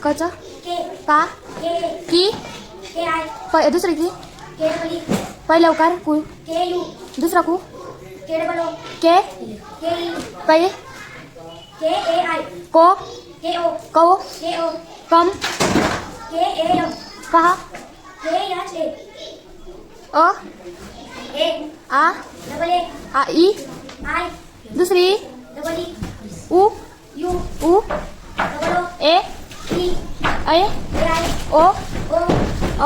कच के का के की के आय दुसरी की के डबल ई पहिला उकार कु के यू दुसरा कु के डबल ओ के के ई कै के ए आई को के ओ कौ के ओ कम के ए एम कहा के एच ए अ ए आ डबल ए आ ई आई दुसरी डबल ई उ यू उ डबल ओ ए ई ऐ ए आई ओ ओ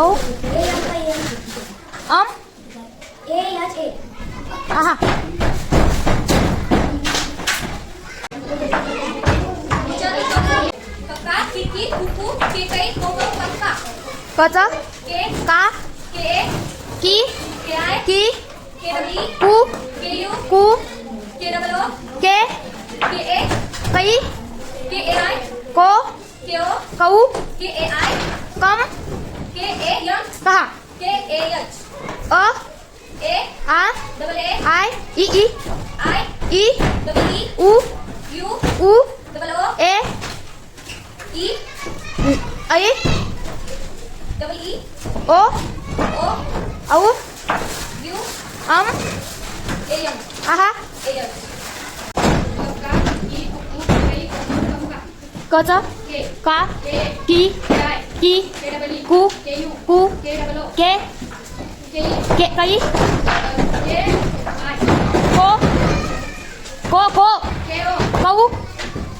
औ ए एम का ए अम ए एच ए आहा कक्का किकी कुकू केकई कोको कक्का कच के का के की के आई की के डबली कु के यू कु के डबल ओ के के ए कै के ए आई को के ओ कौ K A I come K A M कहा के ए एच अ ए आ double A I E I E double E उ यू उ डबल ओ ए ई ऐ डबल ई ओ ओ औ यू अम ए एम आहा ए एच कक्का की कुकू केकई कोको कक्का कच के का के की के आई की के डबल ई कु के यू कु के डबल ओ के के ई के कै के आई को को के ओ कौ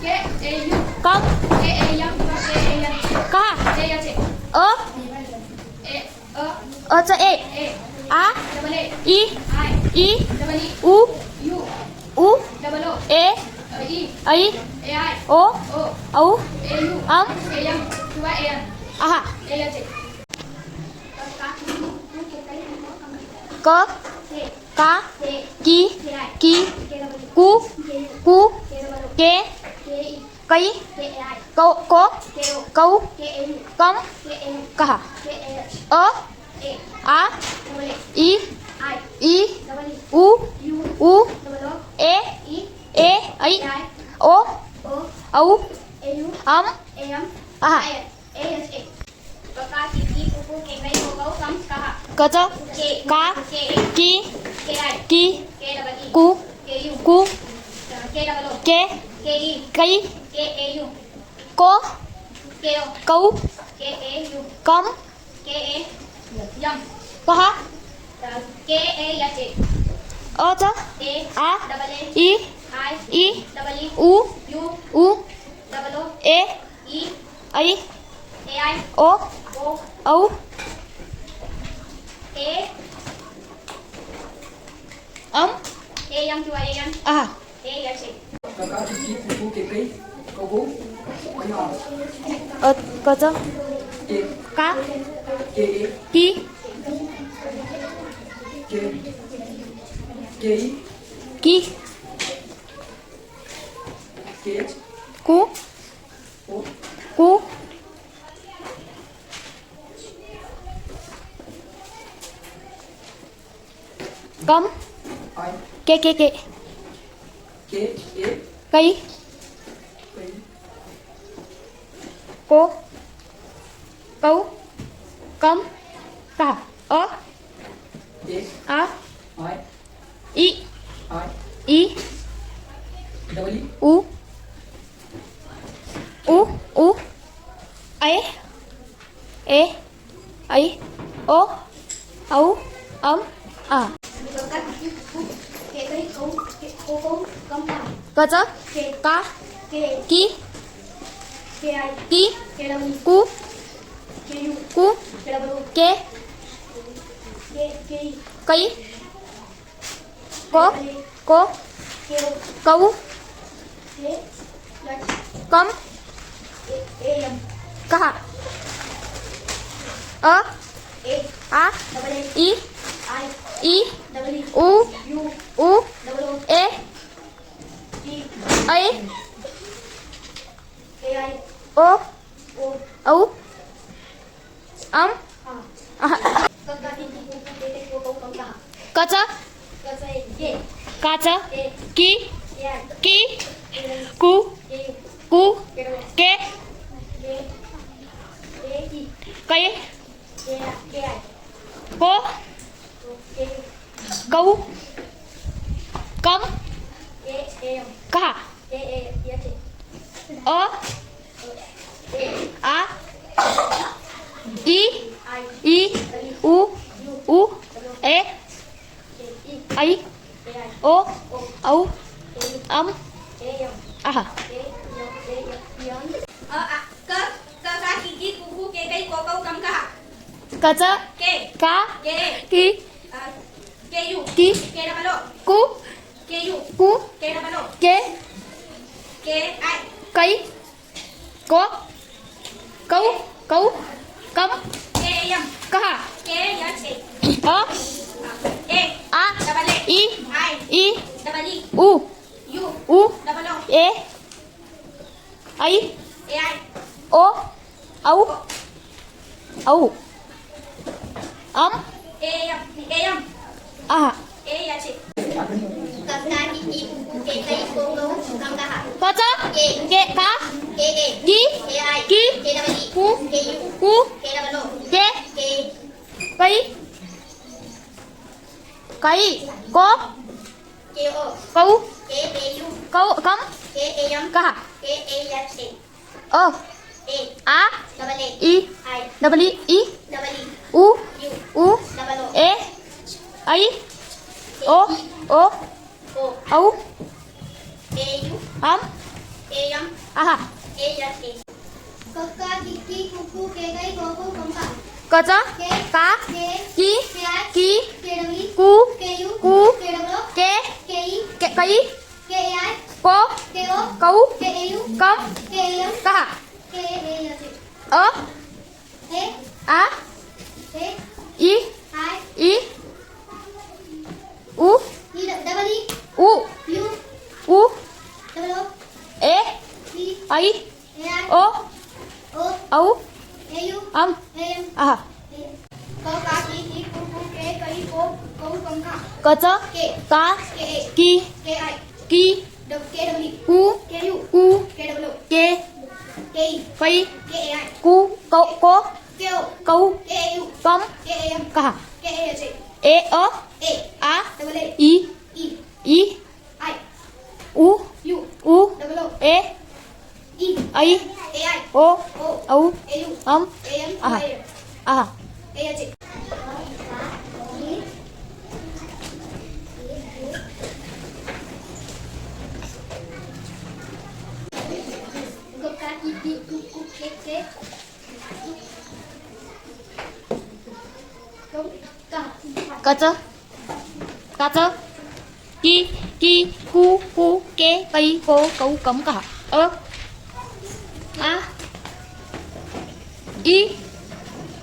के ए यू कम K A M K A N कहा के एच अ ए अ अच ए ए आ double A E I E double E उ यू उ डबल ओ ए ई ऐ ए आई ओ ओ औ ए यू अम A M to A N आहा ए एच क के का के की के आई की के डबल ई कु के यू कु के डबल ओ के के ई कै के ए आई को के ओ कौ के ए यू कम के ए एम कहा के ए एच अ ए आ double A E I E double E उ यू उ double O A E A ऐ ए आई ओ ओ औ ए यू अम ए एम आहा ए एच ए कक्का किकी कुकू केकई कोको कम कहा कच के का के की के आई की के डबल ई कु के यू कु के डबल ओ के के ई कै के ए यू को के ओ कौ के ए यू कम के ए यम कहा के ए एच ए अच ए आ double A E I E double E उ यू उ डबल ओ ए ई ऐ ए आई ओ ओ औ ए अम A M to A N आहा ए एच ए कक्का किकी कुकू केकई कोको कच के का के ए की के ई की के एच कु ओ कु कम आई के के ए कै कई को कौ कम कहा अ A a I E I E double E उ उ ऐ ए ऐ ओ औ अम आ कक्का किकी कुकू केकई कोको कम कहा कच के का के की के आई की के डबल ई कु के यू कु के डबल ओ के के ई कै को को के ओ कौ के एच कम ए एम कहा अ ए आ double A E I E double E उ यू उ डबल ओ ए ई ऐ ए आई ओ ओ औ अम हाँ आहा कक्का किकी कुकू केकई कोको कम कहा कच कक्का ए के काच ए की ए आई की ए कु के यू कु K double K K cây K I. cố K câu cấm A M. cả K A S ớ A. á ý I. ý u ế K I. ấy K I. ô O. ấu A ấm M. à cơ cá kiki kuku ke cây có câu cấm cả cà chơ ke cá ke kí ke yu kí ke double o cú ke yu cú ke double o kế ke ai cây có cấu cấu cấm ke em cả ke ya che ớ e á double e ý ai ý double e u yu double o ế ấy e ai ô ấu ấu ấm e em à e ya che Cá kiki kuku ke cây cô câu cấm cả. có chớ kế cá K A. kí K I. kí K double E. cú K U. cú K double O. kế K cây cây có K O. câu K A U. câu cấm K A M. cả K A S A. ơ A. á Double A. ý I. double ý Double E. u U. u Double O. ế ấy ô ô O. ấu A U. ấm A M. à A S A. Cá kiki kuku ke cây cô câu cấm cả. có chớ cá K kí K I. kí K double E. cú K U. cú K double O. kế K I. cây K A I. có K O. câu K A U. cấm K A M. cả K A S ớ A. á A. ý I. ý u E double E. u U. u Double O. ế P. ấy A I. ô O. ấu A U. âm A M. à Cá kiki kuku ke cây cô câu cấm cả. có chớ K. cá K A. kí K I. kí K double E. cú K U. cú K double O. kế K I. cây K A I. cú câu có K O. câu K A U. cấm K A M. cả K A S ế ớ A. á Double A. ý E. ý I. u U. u Double O. ế E. ấy A I. ô O. ấu A U. âm A M. à A à S Cá kiki kuku ke câu cả. có chớ cá chớ kí kí cú cú kế cây cô câu cấm cả ơ á ý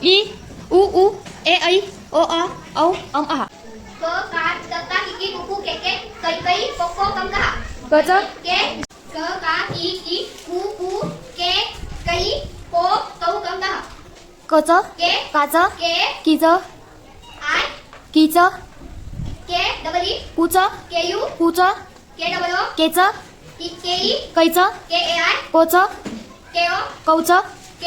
ý u ế ấy ô ó ấu âm à Cá kiki kuku ke cây cô cấm cả. có chớ Cá kiki kuku ke cây cô câu cấm cả. có chớ Ke cá chớ ke kí chớ I. kí chớ K double E. cú chớ K U. cú chớ K double O. kế chớ K I. cây chớ K A I. cô chớ K O. câu chớ K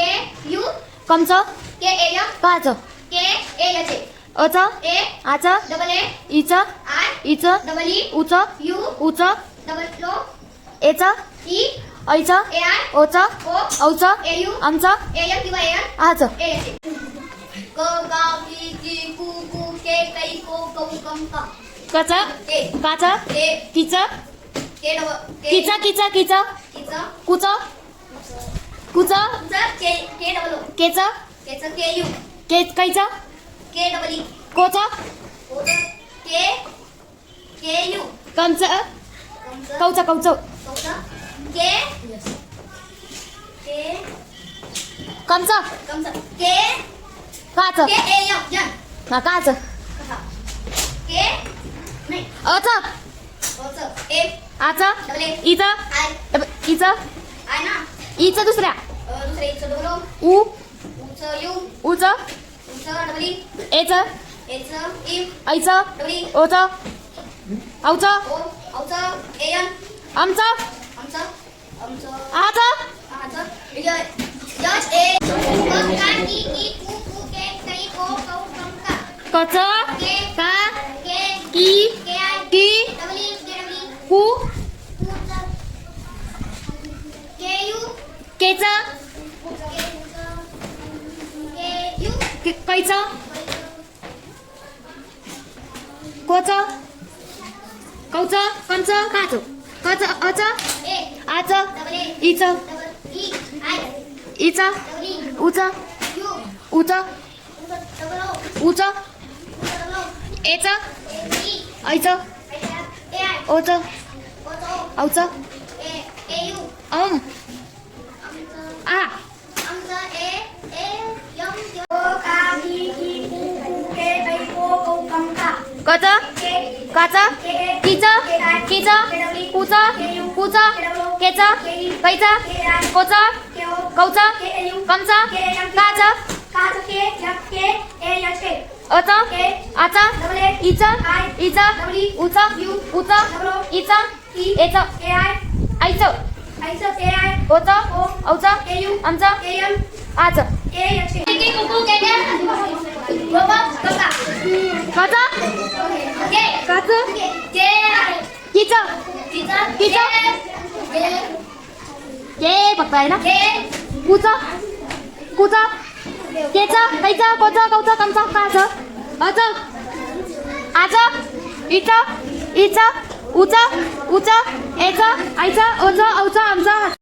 U. cầm chớ K A M. ba chớ K A S ơ chớ A. á chớ Double A. ý chớ I. ý chớ Double E. u chớ U. u chớ Double O. ế chớ E. ấy chớ A I. ô chớ O. ấu chớ A U. âm chớ A M Q I N. á chớ A S Cá kiki kuku ke cây cô câu cấm cả. cá chớ K. cá chớ K. kí chớ K double. kí chớ kí chớ kí chớ K chớ. cú chớ cú chớ K double O. kế chớ K chớ K U. kế cây chớ K double E. cô chớ O chớ. K U. cầm chớ Cấm chớ. câu chớ câu chớ Câu chớ. K. K. cầm chớ Cấm chớ. K. cá chớ K A M. Nhân. là cá chớ K. Này. ơ chớ O chớ. A. á chớ Double A. ý chớ I. ý chớ I ना. ý chớ दुसऱ्या दुसरे इथं double O. u उचं U. u chớ उचं double E. ế chớ Aचं E. ấy chớ Double E. ô chớ ấu chớ O. औचं A N. âm chớ आमचं. आमचं. á chớ आमचं. Yes. Yes. A. Cá kiki kuku को कौ कम का có chớ K cá K ký K I ký double K double cú K U kê chớ K U cây chớ cô chớ câu chớ con chớ ca chữ có chớ ở chớ A à chớ double A y chớ double E I y chớ double E u chớ U u chớ double O u chớ double O e chớ A E ấy chớ A I ô chớ O तो âu chớ A U ông à âm sa A यम O का की कू के कई को कौ कम का có chớ के ca chớ ký chớ ký chớ cú chớ cú chớ kê chớ cây chớ cô chớ के ओ câu chớ के यू con chớ ca chớ का के यक के ए यक के ở chớ à chớ double A y chớ y chớ u chớ u chớ y chớ e chớ के आई ấy chớ आई स के आई ô chớ âu chớ के यू âm chớ के यम a chớ के यक के को के के रोबो कका có chớ K cá chớ के आई ký chớ जीता Ký chớ? के kê bậc này đó के cú chớ cú chớ kê chớ cây chớ cô chớ câu chớ con chớ ca chớ ở chớ à chớ y chớ u chớ e chớ ấy chớ ô chớ âu chớ âm chớ